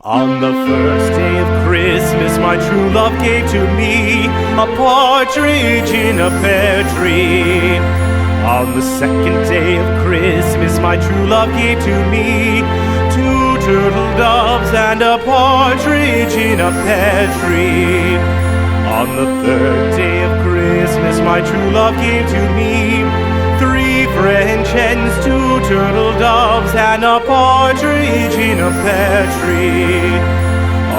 On the first day of Christmas, my true love gave to me a partridge in a pear tree. On the second day of Christmas, my true love gave to me two turtle doves and a partridge in a pear tree. On the third day of Christmas, my true love gave to me three French hens, two turtle doves, and a partridge in a pear tree.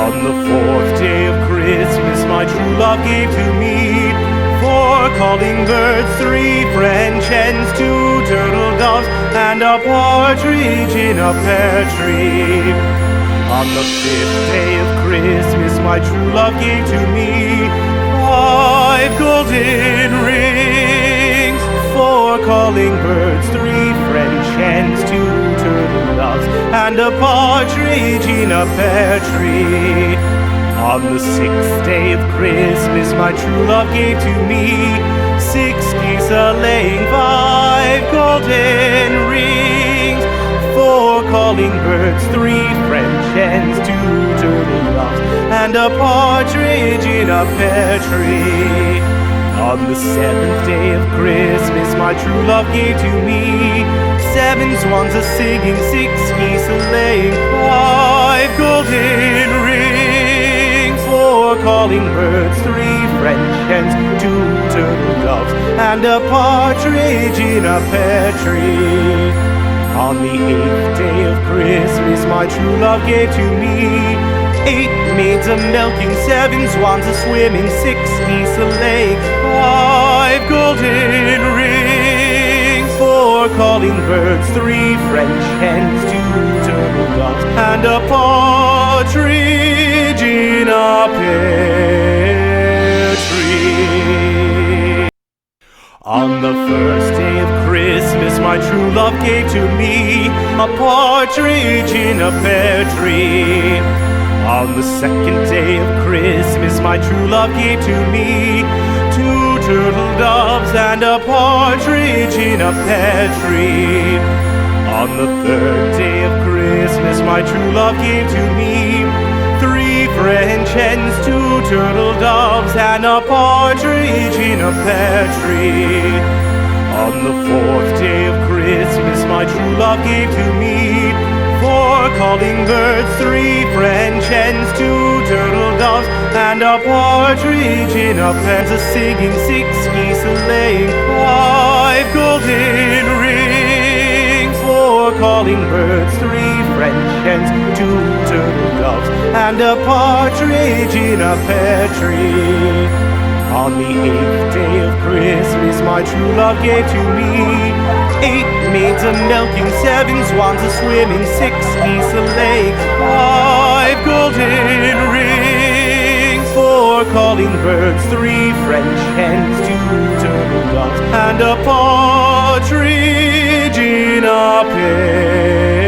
On the fourth day of Christmas, my true love gave to me four calling birds, three French hens, two turtle doves, and a partridge in a pear tree. On the fifth day of Christmas, my true love gave to me five golden rings, four calling birds, three French hens, two turtle doves, and a partridge in a pear tree. On the sixth day of Christmas, my true love gave to me six geese a-laying, five golden rings, four calling birds, three French hens, two turtle doves, and a partridge in a pear tree. On the seventh day of Christmas, my true love gave to me seven swans a-singing, six geese a-laying, five golden rings, four calling birds, three French hens, two turtle doves, and a partridge in a pear tree. On the eighth day of Christmas, my true love gave to me eight maids a-milking, seven swans a-swimming, six geese a-laying, five golden rings, four calling birds, three French hens, two turtle doves, and a partridge in a pear tree. On the first day of Christmas, my true love gave to me a partridge in a pear tree. On the second day of Christmas, my true love gave to me two turtle doves and a partridge in a pear tree. On the third day of Christmas, my true love gave to me three French hens, two turtle doves, and a partridge in a pear tree. On the fourth day of Christmas, my true love gave to me four calling birds, three French hens, two turtle doves, and a partridge in a pear tree. A-singing, six geese a-laying, five golden rings, four calling birds, three French hens, two turtle doves, and a partridge in a pear tree. On the eighth day of Christmas, my true love gave to me eight maids a-milking, seven swans a-swimming, six geese a-laying, five golden rings, four calling birds, three French hens, two turtle doves, and a partridge in a pear